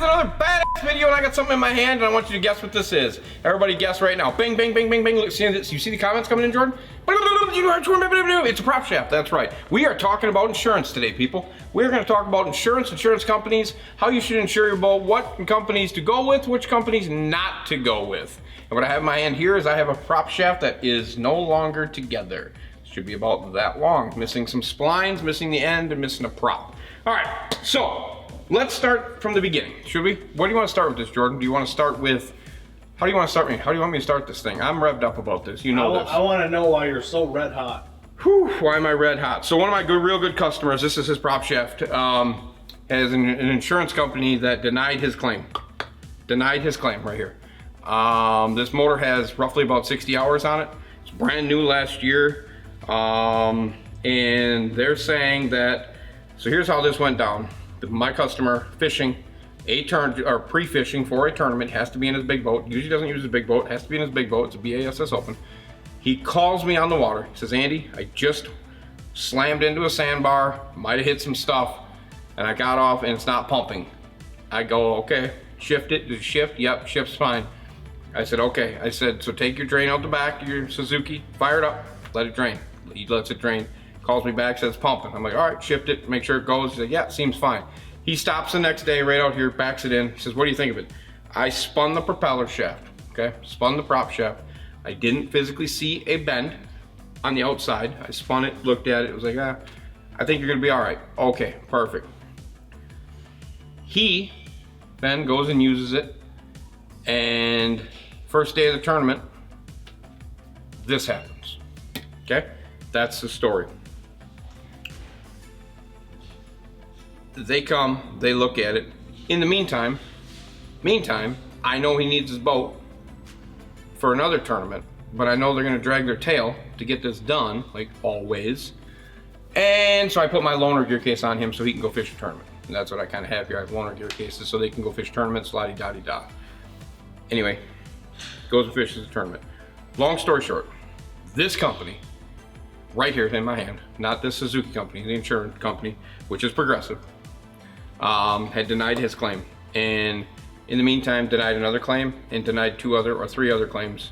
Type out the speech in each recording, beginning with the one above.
another badass video, and I got something in my hand, and I want you to guess what this is. Everybody guess right now. Bing, bing, bing, bing, bing. Look, you see the comments coming in, Jordan? It's a prop shaft, that's right. We are talking about insurance today, people. We're gonna talk about insurance companies, how you should insure your boat, what companies to go with, which companies not to go with. And what I have in my hand here is I have a prop shaft that is no longer together. Should be about that long. Missing some splines, missing the end, and missing a prop. All right, so let's start from the beginning, should we? What do you want to start with this, Jordan? Do you want to start with, how do you want to start me? How do you want me to start this thing? I'm revved up about this, you know this. I want to know why you're so red hot. Whew, why am I red hot? So one of my real good customers, this is his prop shaft, has an insurance company that denied his claim. Denied his claim right here. This motor has roughly about 60 hours on it. It's brand new last year. And they're saying that, so here's how this went down. My customer fishing pre-fishing for a tournament, has to be in his big boat. Usually doesn't use his big boat, has to be in his big boat. It's a BASS Open. He calls me on the water. He says, Andy, I just slammed into a sandbar, might have hit some stuff, and I got off and it's not pumping. I go, okay, shift it. Did it shift? Yep, shift's fine. I said, okay. I said, so take your drain out the back of your Suzuki, fire it up, let it drain. He lets it drain. Calls me back, says pumping. I'm like, all right, shift it, make sure it goes. He's like, yeah, seems fine. He stops the next day right out here, backs it in. He says, what do you think of it? I spun the propeller shaft, okay? Spun the prop shaft. I didn't physically see a bend on the outside. I spun it, looked at it, was like, I think you're gonna be all right. Okay, perfect. He then goes and uses it, and first day of the tournament, this happens, okay? That's the story. They come, they look at it. In the meantime, I know he needs his boat for another tournament, but I know they're gonna drag their tail to get this done, like always. And so I put my loaner gear case on him so he can go fish a tournament. And that's what I kind of have here. I have loaner gear cases so they can go fish tournaments, la-di-da-di-da. Anyway, goes and fishes a tournament. Long story short, this company, right here in my hand, not this Suzuki company, the insurance company, which is Progressive, had denied his claim, and in the meantime denied another claim and denied three other claims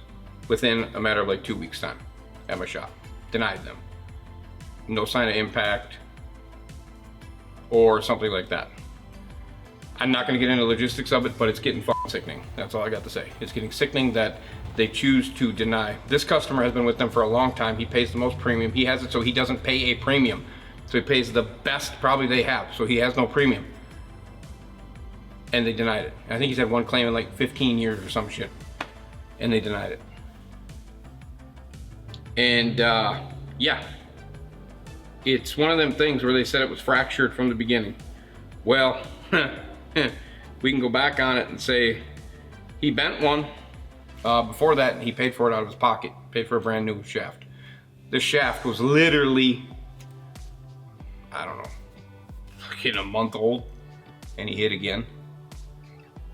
within a matter of like 2 weeks time at my shop. Denied them. No sign of impact or something like that. I'm not going to get into logistics of it, but it's getting fucking sickening. That's all I got to say. It's getting sickening that they choose to deny. This customer has been with them for a long time. He pays the most premium. He has it so he doesn't pay a premium. So he pays the best probably they have, so he has no premium. And they denied it. I think he's had one claim in like 15 years or some shit. And they denied it. And yeah, it's one of them things where they said it was fractured from the beginning. Well, we can go back on it and say he bent one. Before that, he paid for it out of his pocket, paid for a brand new shaft. This shaft was literally, I don't know, fucking a month old, and he hit again.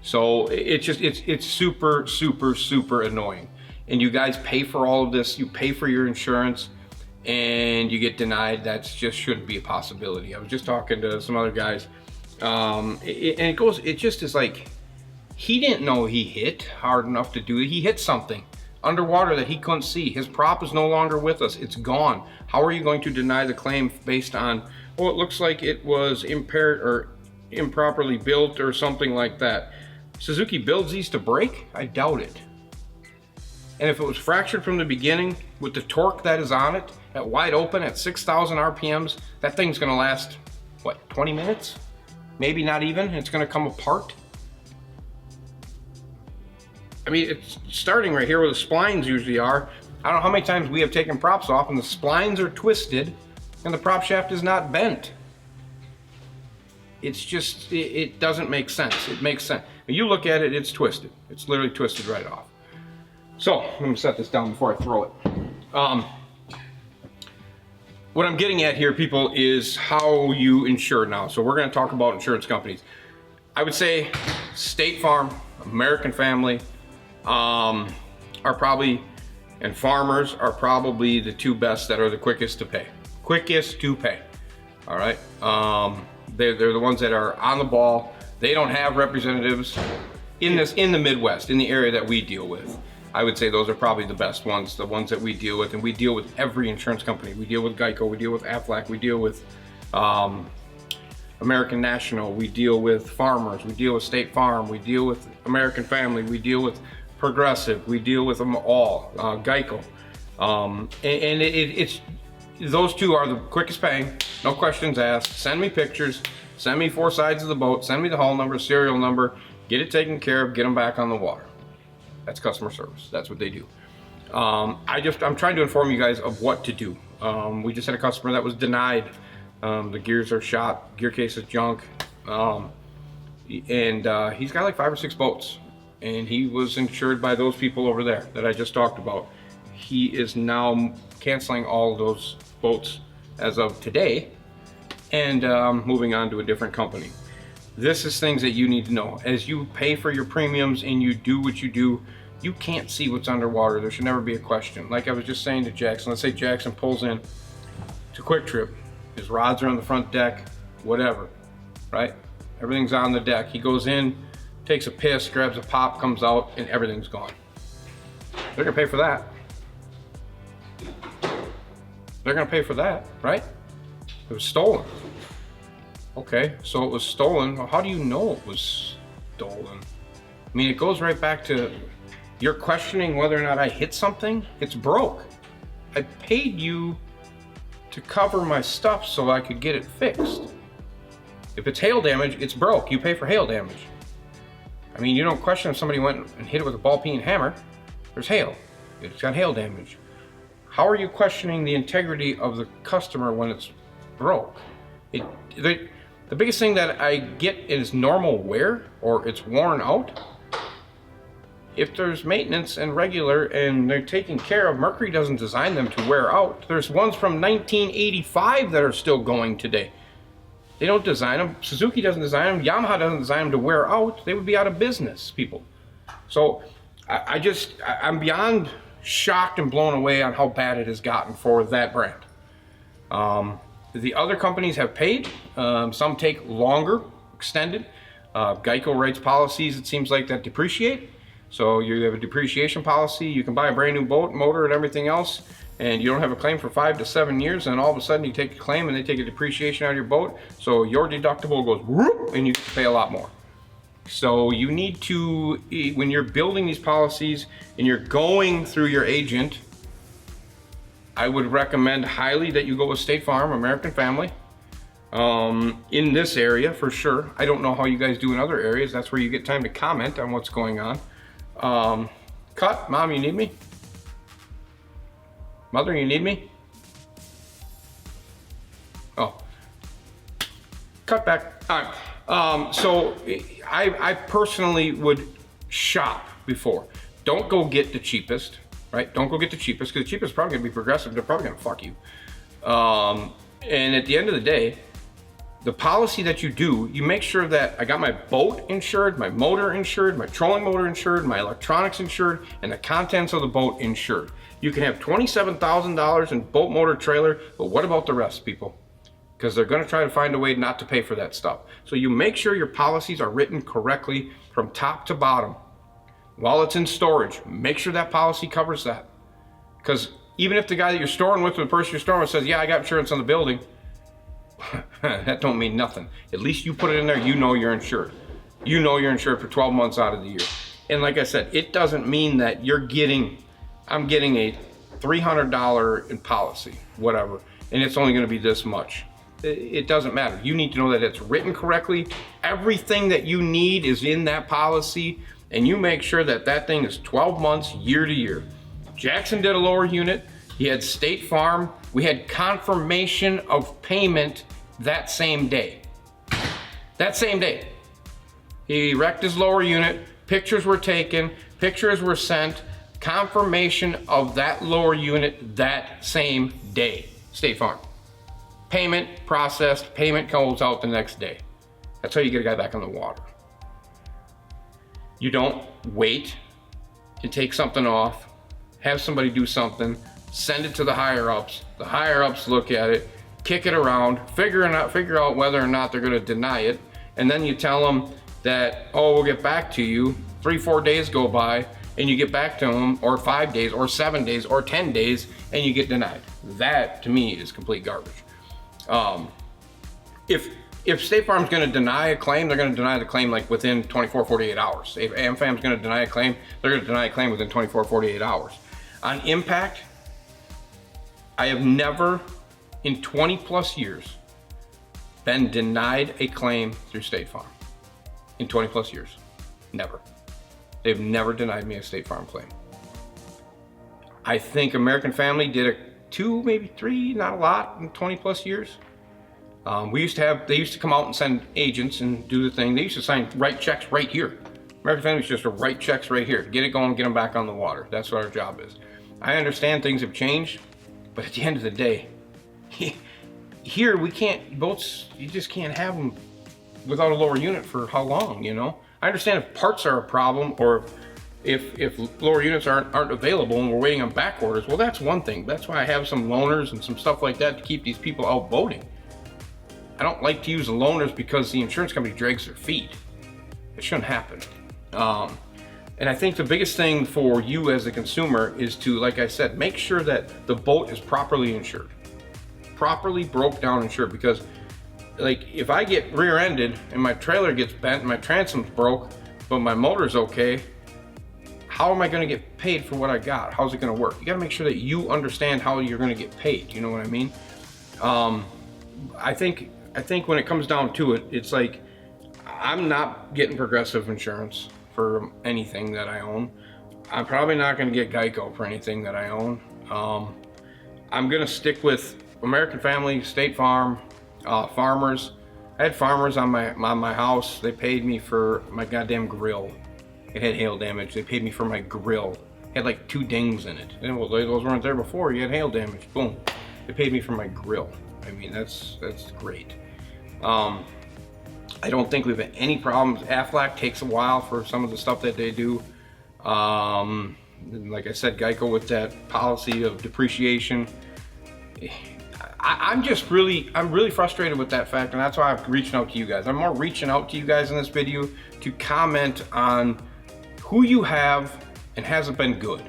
So it's super, super, super annoying. And you guys pay for all of this, you pay for your insurance, and you get denied. That just shouldn't be a possibility. I was just talking to some other guys, it just is like, he didn't know he hit hard enough to do it. He hit something underwater that he couldn't see. His prop is no longer with us, it's gone. How are you going to deny the claim based on, well, it looks like it was impaired or improperly built or something like that? Suzuki builds these to break? I doubt it. And if it was fractured from the beginning with the torque that is on it, at wide open at 6,000 RPMs, that thing's gonna last, what, 20 minutes? Maybe not even, it's gonna come apart. I mean, it's starting right here where the splines usually are. I don't know how many times we have taken props off and the splines are twisted and the prop shaft is not bent. It's just, it doesn't make sense. It makes sense. When you look at it, it's twisted. It's literally twisted right off. So, I'm gonna set this down before I throw it. What I'm getting at here, people, is how you insure now. So we're gonna talk about insurance companies. I would say State Farm, American Family, are probably, and Farmers are probably the two best that are the quickest to pay. Quickest to pay, all right? They're the ones that are on the ball. They don't have representatives in the Midwest, in the area that we deal with. I would say those are probably the best ones, the ones that we deal with, and we deal with every insurance company. We deal with Geico, we deal with Aflac, we deal with American National, we deal with Farmers, we deal with State Farm, we deal with American Family, we deal with Progressive, we deal with them all, Geico. It's those two are the quickest paying, no questions asked. Send me pictures, send me 4 sides of the boat, send me the hull number, serial number, get it taken care of, get them back on the water. That's customer service. That's what they do. I'm trying to inform you guys of what to do. We just had a customer that was denied. The gears are shot, gear case is junk, and he's got like 5 or 6 boats, and he was insured by those people over there that I just talked about. He is now canceling all of those boats as of today, and moving on to a different company. This is things that you need to know. As you pay for your premiums and you do what you do, you can't see what's underwater. There should never be a question. Like I was just saying to Jackson, let's say Jackson pulls in to Quick Trip. His rods are on the front deck, whatever, right? Everything's on the deck. He goes in, takes a piss, grabs a pop, comes out, and everything's gone. They're gonna pay for that. They're gonna pay for that, right? It was stolen. Okay, so it was stolen. Well, how do you know it was stolen? I mean, it goes right back to you're questioning whether or not I hit something. It's broke. I paid you to cover my stuff so I could get it fixed. If it's hail damage, it's broke. You pay for hail damage. I mean, you don't question if somebody went and hit it with a ball-peen hammer. There's hail. It's got hail damage. How are you questioning the integrity of the customer when it's broke? The biggest thing that I get is normal wear or it's worn out. If there's maintenance and regular and they're taken care of, Mercury doesn't design them to wear out. There's ones from 1985 that are still going today. They don't design them. Suzuki doesn't design them. Yamaha doesn't design them to wear out. They would be out of business, people. So I'm beyond shocked and blown away on how bad it has gotten for that brand. The other companies have paid. Some take longer, extended. Geico writes policies, it seems like, that depreciate. So you have a depreciation policy. You can buy a brand new boat, motor, and everything else, and you don't have a claim for 5 to 7 years, and all of a sudden you take a claim and they take a depreciation out of your boat. So your deductible goes whoop, and you pay a lot more. So you need to, when you're building these policies and you're going through your agent, I would recommend highly that you go with State Farm, American Family, in this area for sure. I don't know how you guys do in other areas. That's where you get time to comment on what's going on. Cut, Mom, you need me? Mother, you need me? Oh, cut back. All right. So I personally would shop before. Don't go get the cheapest. Right? Don't go get the cheapest, because the cheapest is probably going to be Progressive. They're probably going to fuck you. And at the end of the day, the policy that you do, you make sure that I got my boat insured, my motor insured, my trolling motor insured, my electronics insured, and the contents of the boat insured. You can have $27,000 in boat, motor, trailer, but what about the rest, people? Because they're going to try to find a way not to pay for that stuff. So you make sure your policies are written correctly from top to bottom. While it's in storage, make sure that policy covers that. Because even if the guy that you're storing with, or the person you're storing with, says, yeah, I got insurance on the building, that don't mean nothing. At least you put it in there, you know you're insured. You know you're insured for 12 months out of the year. And like I said, it doesn't mean that I'm getting a $300 in policy, whatever, and it's only gonna be this much. It doesn't matter. You need to know that it's written correctly. Everything that you need is in that policy, and you make sure that that thing is 12 months, year to year. Jackson did a lower unit. He had State Farm. We had confirmation of payment that same day. That same day. He wrecked his lower unit. Pictures were taken. Pictures were sent. Confirmation of that lower unit that same day. State Farm. Payment processed. Payment goes out the next day. That's how you get a guy back on the water. You don't wait and take something off, have somebody do something, send it to the higher ups. The higher ups look at it, kick it around, figure out whether or not they're going to deny it, and then you tell them, that, oh, we'll get back to you. 3-4 days go by and you get back to them, or 5 days or 7 days or 10 days and you get denied. That to me is complete garbage. If State Farm's going to deny a claim, they're going to deny the claim like within 24, 48 hours. If AmFam's going to deny a claim, they're going to deny a claim within 24, 48 hours. On impact, I have never in 20 plus years been denied a claim through State Farm. In 20 plus years. Never. They've never denied me a State Farm claim. I think American Family did 2, maybe 3, not a lot, in 20 plus years. They used to come out and send agents and do the thing. They used to write checks right here. American Family used to write checks right here. Get it going, get them back on the water. That's what our job is. I understand things have changed, but at the end of the day, here we can't, boats, you just can't have them without a lower unit for how long, you know? I understand if parts are a problem, or if lower units aren't available and we're waiting on back orders, well, that's one thing. That's why I have some loaners and some stuff like that to keep these people out boating. I don't like to use the loaners because the insurance company drags their feet. It shouldn't happen. And I think the biggest thing for you as a consumer is to, like I said, make sure that the boat is properly insured. Properly broke down insured, because like if I get rear-ended and my trailer gets bent and my transom's broke, but my motor's okay, how am I gonna get paid for what I got? How's it gonna work? You gotta make sure that you understand how you're gonna get paid, you know what I mean? I think when it comes down to it, it's like, I'm not getting Progressive insurance for anything that I own. I'm probably not gonna get Geico for anything that I own. I'm gonna stick with American Family, State Farm, Farmers. I had Farmers on my house. They paid me for my goddamn grill. It had hail damage. They paid me for my grill. It had like 2 dings in it. And those weren't there before. You had hail damage. Boom. They paid me for my grill. I mean, that's great. I don't think we've had any problems. Aflac takes a while for some of the stuff that they do. Like I said, Geico with that policy of depreciation. I'm really frustrated with that fact, and that's why I'm reaching out to you guys. I'm more reaching out to you guys in this video to comment on who you have and hasn't been good.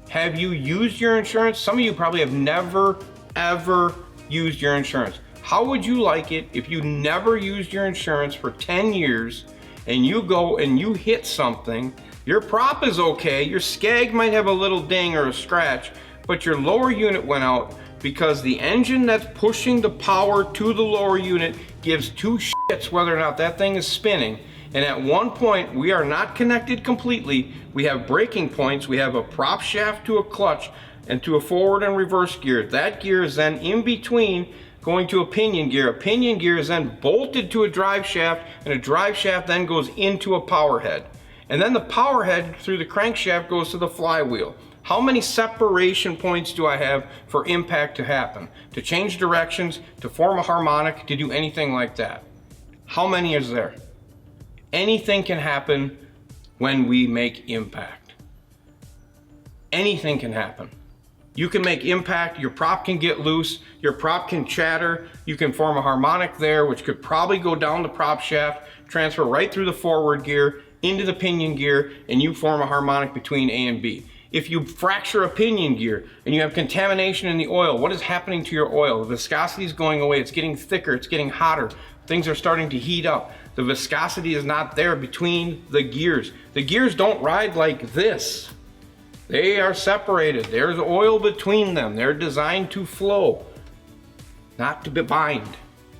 Have you used your insurance? Some of you probably have never, ever used your insurance. How would you like it if you never used your insurance for 10 years and you go and you hit something, your prop is okay, your skag might have a little ding or a scratch, but your lower unit went out because the engine that's pushing the power to the lower unit gives 2 shits whether or not that thing is spinning. And at one point, we are not connected completely. We have braking points. We have a prop shaft to a clutch and to a forward and reverse gear. That gear is then in between going to a pinion gear. A pinion gear is then bolted to a drive shaft, and a drive shaft then goes into a power head. And then the power head through the crankshaft goes to the flywheel. How many separation points do I have for impact to happen? To change directions, to form a harmonic, to do anything like that? How many is there? Anything can happen when we make impact. Anything can happen. You can make impact, your prop can get loose, your prop can chatter, you can form a harmonic there, which could probably go down the prop shaft, transfer right through the forward gear, into the pinion gear, and you form a harmonic between A and B. If you fracture a pinion gear and you have contamination in the oil, what is happening to your oil? The viscosity is going away, it's getting thicker, it's getting hotter, things are starting to heat up. The viscosity is not there between the gears. The gears don't ride like this. They are separated. There's oil between them. They're designed to flow, not to bind.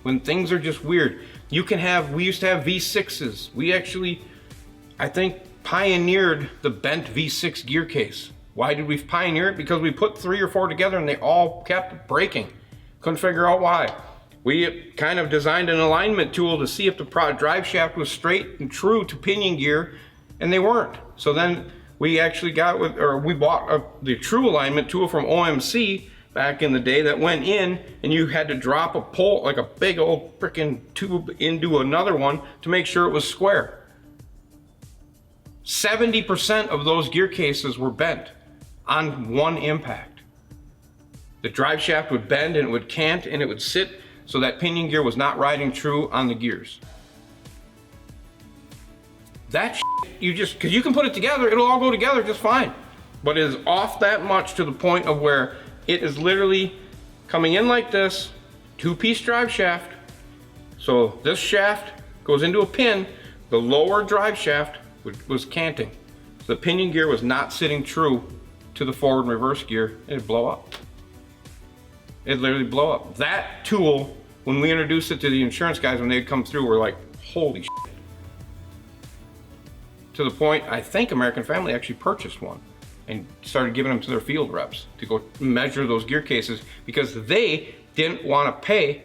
When things are just weird, we used to have V6s. We actually, I think, pioneered the bent V6 gear case. Why did we pioneer it? Because we put 3 or 4 together and they all kept breaking. Couldn't figure out why. We kind of designed an alignment tool to see if the drive shaft was straight and true to pinion gear, and they weren't. So then we actually we bought the true alignment tool from OMC back in the day that went in, and you had to drop a pole, like a big old freaking tube, into another one to make sure it was square. 70% of those gear cases were bent on one impact. The drive shaft would bend and it would cant and it would sit so that pinion gear was not riding true on the gears. That you just, because you can put it together, it'll all go together just fine. But it is off that much to the point of where it is literally coming in like this, 2-piece drive shaft. So this shaft goes into a pin. The lower drive shaft was canting. The pinion gear was not sitting true to the forward and reverse gear. It'd blow up. It'd literally blow up. That tool, when we introduced it to the insurance guys, when they'd come through, we're like, holy shit. To the point, I think American Family actually purchased one and started giving them to their field reps to go measure those gear cases, because they didn't want to pay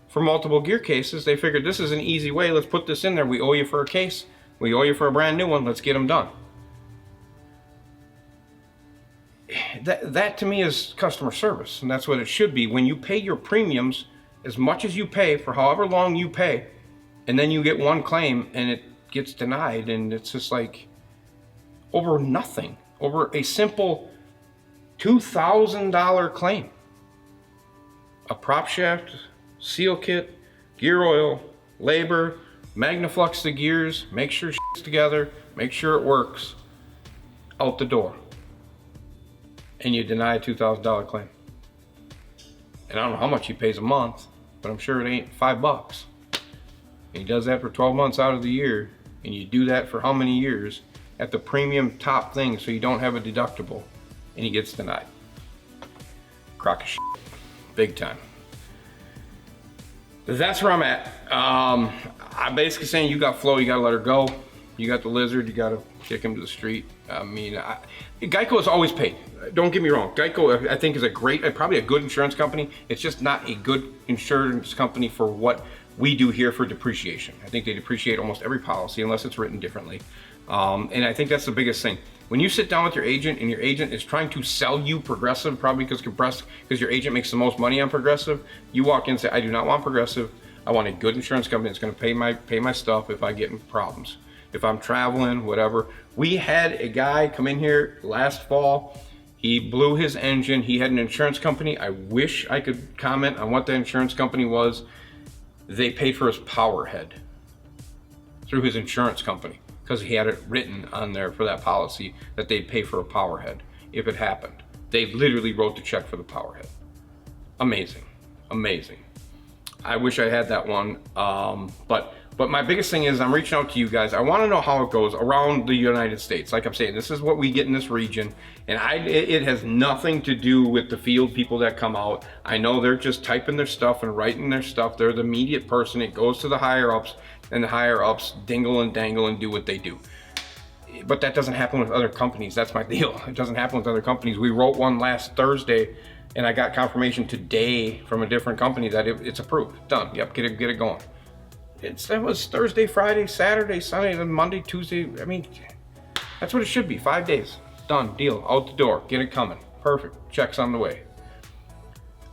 for multiple gear cases. They figured this is an easy way. Let's put this in there. We owe you for a case. We owe you for a brand new one. Let's get them done. That to me is customer service, and that's what it should be. When you pay your premiums as much as you pay for however long you pay, and then you get one claim and it gets denied, and it's just like over nothing, over a simple $2,000 claim. A prop shaft, seal kit, gear oil, labor, Magnaflux the gears, make sure shit's together, make sure it works, out the door. And you deny a $2,000 claim. And I don't know how much he pays a month, but I'm sure it ain't $5. And he does that for 12 months out of the year, and you do that for how many years at the premium top thing, so you don't have a deductible, and he gets denied. Crock of shit. Big time. That's where I'm at. I'm basically saying you got Flo, you gotta let her go. You got the Lizard, you gotta kick him to the street. I mean, Geico is always paid. Don't get me wrong. Geico, I think, is probably a good insurance company. It's just not a good insurance company for what we do here for depreciation. I think they depreciate almost every policy unless it's written differently. And I think that's the biggest thing. When you sit down with your agent and your agent is trying to sell you Progressive, probably because your agent makes the most money on Progressive, you walk in and say, I do not want Progressive. I want a good insurance company that's gonna pay my stuff if I get in problems. If I'm traveling, whatever. We had a guy come in here last fall. He blew his engine. He had an insurance company. I wish I could comment on what the insurance company was. They paid for his power head through his insurance company, because he had it written on there for that policy that they'd pay for a power head if it happened. They literally wrote the check for the power head. Amazing, amazing. I wish I had that one, but my biggest thing is I'm reaching out to you guys. I want to know how it goes around the United States. Like I'm saying, this is what we get in this region, and it has nothing to do with the field people that come out. I know they're just typing their stuff and writing their stuff. They're the immediate person. It goes to the higher ups, and the higher ups dingle and dangle and do what they do. But that doesn't happen with other companies. That's my deal. It doesn't happen with other companies. We wrote one last Thursday, and I got confirmation today from a different company that it's approved. Done. Yep, get it going. It was Thursday, Friday, Saturday, Sunday, then Monday, Tuesday. I mean, that's what it should be. 5 days. Done. Deal. Out the door. Get it coming. Perfect. Checks on the way.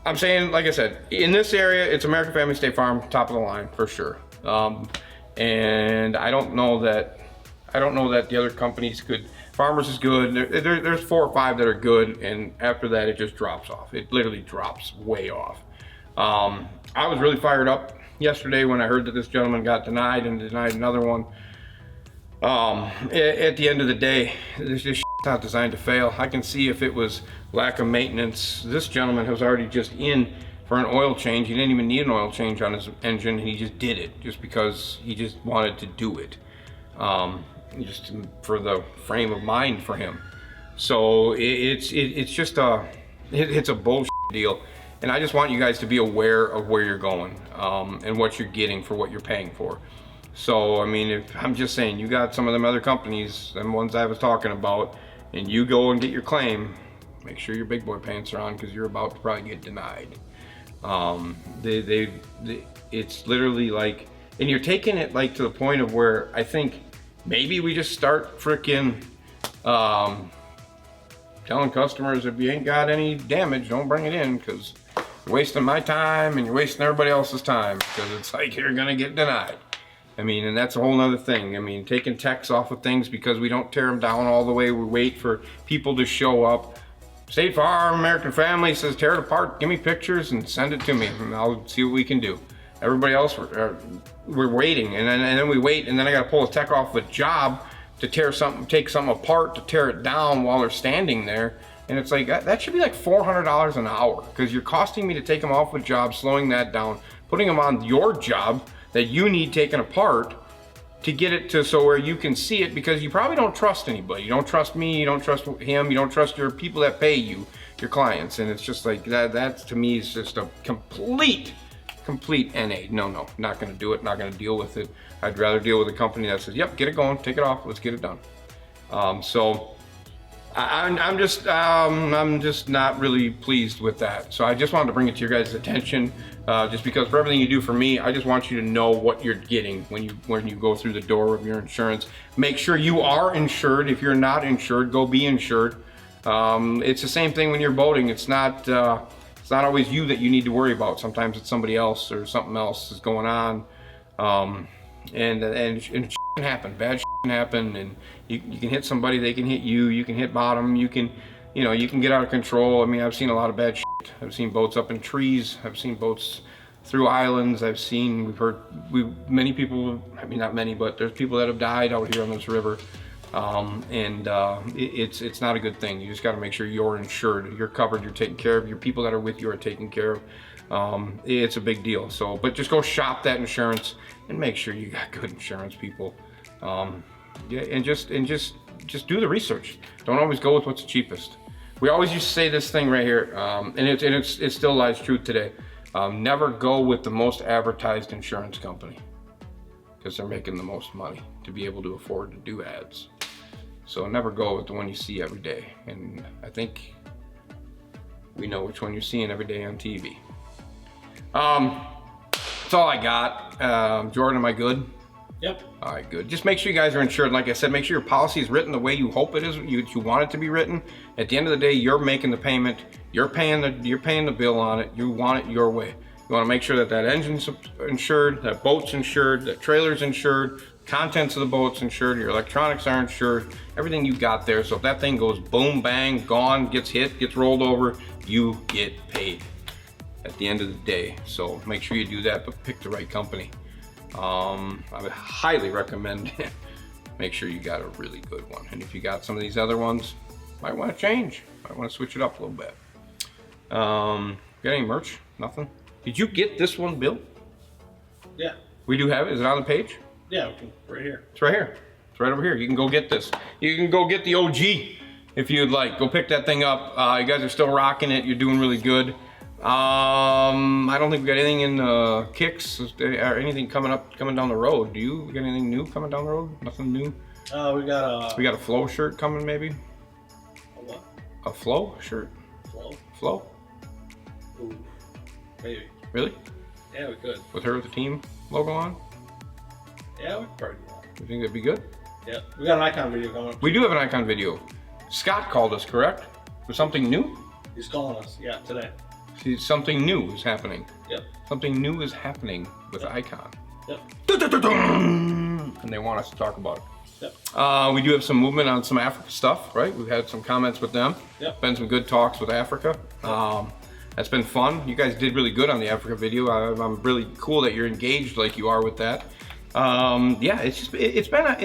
I'm saying, like I said, in this area, it's American Family State Farm, top of the line for sure. And I don't know that the other companies could. Farmers is good. There's 4 or 5 that are good, and after that it just drops off. It literally drops way off. I was really fired up yesterday when I heard that this gentleman got denied and denied another one. At the end of the day, this shit's not designed to fail. I can see if it was lack of maintenance. This gentleman was already just in for an oil change. He didn't even need an oil change on his engine, and he just did it just because he just wanted to do it. Just for the frame of mind for him. So it's just it's a bullshit deal, and I just want you guys to be aware of where you're going and what you're getting for what you're paying for. So I mean, I'm just saying, you got some of them other companies, them ones I was talking about, and you go and get your claim, make sure your big boy pants are on, because you're about to probably get denied. It's literally like, and you're taking it like to the point of where I think maybe we just start frickin' telling customers, if you ain't got any damage, don't bring it in, because you're wasting my time and you're wasting everybody else's time, because it's like you're gonna get denied. I mean, and that's a whole nother thing. I mean, taking techs off of things because we don't tear them down all the way. We wait for people to show up. State Farm, American Family says tear it apart, give me pictures and send it to me, and I'll see what we can do. Everybody else, we're waiting, and then we wait, and then I got to pull a tech off a job to take something apart, to tear it down while they're standing there. And it's like, that should be like $400 an hour, because you're costing me to take them off a job, slowing that down, putting them on your job that you need taken apart to get it to so where you can see it, because you probably don't trust anybody. You don't trust me, you don't trust him, you don't trust your people that pay you, your clients. And it's just like, that to me is just a complete NA. No, not gonna do it, not gonna deal with it. I'd rather deal with a company that says, yep, get it going, take it off, let's get it done. So I'm just not really pleased with that. So I just wanted to bring it to your guys' attention, just because for everything you do for me, I just want you to know what you're getting when you go through the door of your insurance. Make sure you are insured. If you're not insured, go be insured. It's the same thing when you're boating. It's not always you that you need to worry about. Sometimes it's somebody else or something else is going on. And shit can happen, bad shit can happen, and you can hit somebody, they can hit you, you can hit bottom, you can get out of control. I mean, I've seen a lot of bad shit. I've seen boats up in trees, I've seen boats through islands, we've heard many people, I mean not many, but there's people that have died out here on this river. It's not a good thing. You just got to make sure you're insured, you're covered, you're taken care of, your people that are with you are taken care of. It's a big deal. So, but just go shop that insurance and make sure you got good insurance, people. Yeah, and just do the research. Don't always go with what's the cheapest. We always used to say this thing right here, and it still lies true today. Never go with the most advertised insurance company, because they're making the most money to be able to afford to do ads. So never go with the one you see every day. And I think we know which one you're seeing every day on TV. That's all I got. Jordan, am I good? Yep. All right, good. Just make sure you guys are insured. Like I said, make sure your policy is written the way you hope it is, you want it to be written. At the end of the day, you're making the payment. You're paying the bill on it. You want it your way. You want to make sure that engine's insured, that boat's insured, that trailer's insured, contents of the boat's insured, your electronics are insured, everything you got there. So if that thing goes boom, bang, gone, gets hit, gets rolled over, you get paid at the end of the day. So make sure you do that, but pick the right company. I would highly recommend make sure you got a really good one. And if you got some of these other ones, might want to change, might want to switch it up a little bit. Got any merch? Nothing? Did you get this one, Bill? Yeah. We do have it. Is it on the page? Yeah, right here. It's right here. It's right over here. You can go get this. You can go get the OG if you'd like. Go pick that thing up. You guys are still rocking it. You're doing really good. I don't think we got anything in kicks or anything coming down the road. Do you got anything new coming down the road? Nothing new? We got a flow shirt coming, maybe? A what? A flow shirt? Flow? Ooh, maybe. Really? Yeah, we could. With her with the team logo on? Yeah, we could probably do that. You think that'd be good? Yeah, we got an icon video coming up. We do have an icon video. Scott called us, correct? For something new? He's calling us, yeah, today. See, something new is happening. Yep. Something new is happening with Icon. Yep. And they want us to talk about it. Yep. We do have some movement on some Africa stuff, right? We've had some comments with them. Yep. Been some good talks with Africa. That's been fun. You guys did really good on the Africa video. I'm really cool that you're engaged like you are with that. Yeah, it's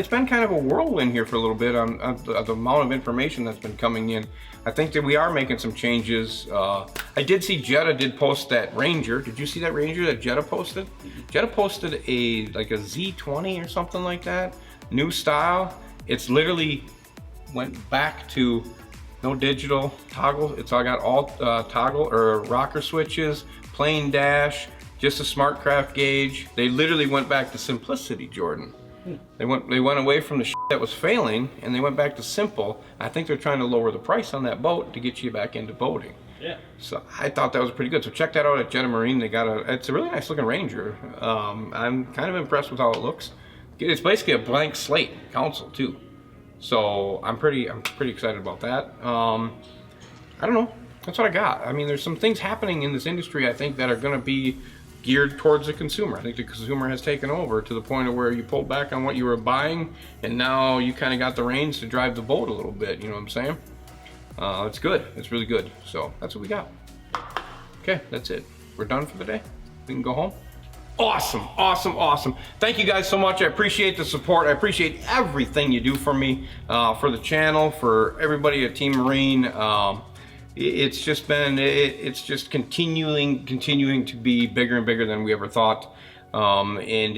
been kind of a whirlwind here for a little bit on the amount of information that's been coming in. I think that we are making some changes. I did see Jetta did post that Ranger. Did you see that Ranger that Jetta posted? Jetta posted like a Z20 or something like that, new style. It's literally went back to no digital toggle. It's all got all toggle or rocker switches, plain dash. Just a SmartCraft gauge. They literally went back to simplicity, Jordan. They went away from the shit that was failing, and they went back to simple. I think they're trying to lower the price on that boat to get you back into boating. Yeah. So I thought that was pretty good. So check that out at Jetta Marine. It's a really nice looking Ranger. I'm kind of impressed with how it looks. It's basically a blank slate console too. So I'm pretty excited about that. I don't know. That's what I got. I mean, there's some things happening in this industry, I think, that are going to be geared towards the consumer. I think the consumer has taken over to the point of where you pulled back on what you were buying, and now you kind of got the reins to drive the boat a little bit. You know what I'm saying? It's good. It's really good. So that's what we got. Okay, that's it. We're done for the day. We can go home. awesome, awesome, awesome. Thank you guys so much. I appreciate the support. I appreciate everything you do for me, for the channel, for everybody at Team Marine. It's just been, it's just continuing to be bigger and bigger than we ever thought. And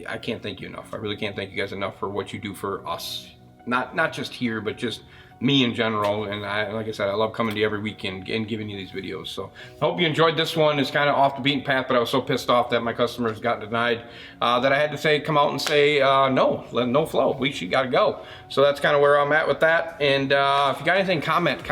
I can't thank you enough. I really can't thank you guys enough for what you do for us. Not just here, but just me in general. And like I said, I love coming to you every weekend and giving you these videos. So I hope you enjoyed this one. It's kind of off the beaten path, but I was so pissed off that my customers got denied that I had to come out and say, no flow. She got to go. So that's kind of where I'm at with that. And if you got anything, comment,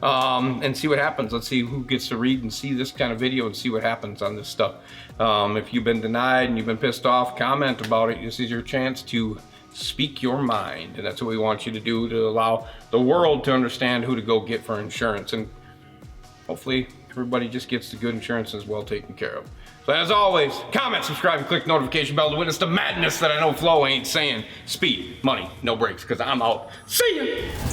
and see what happens. Let's see who gets to read and see this kind of video and see what happens on this stuff. If you've been denied and you've been pissed off, comment about it. This is your chance to speak your mind, and that's what we want you to do, to allow the world to understand who to go get for insurance, and hopefully everybody just gets the good insurance and is well taken care of. So as always, comment, subscribe, and click the notification bell to witness the madness that I know Flo ain't saying. Speed, money, no brakes, because I'm out. See ya!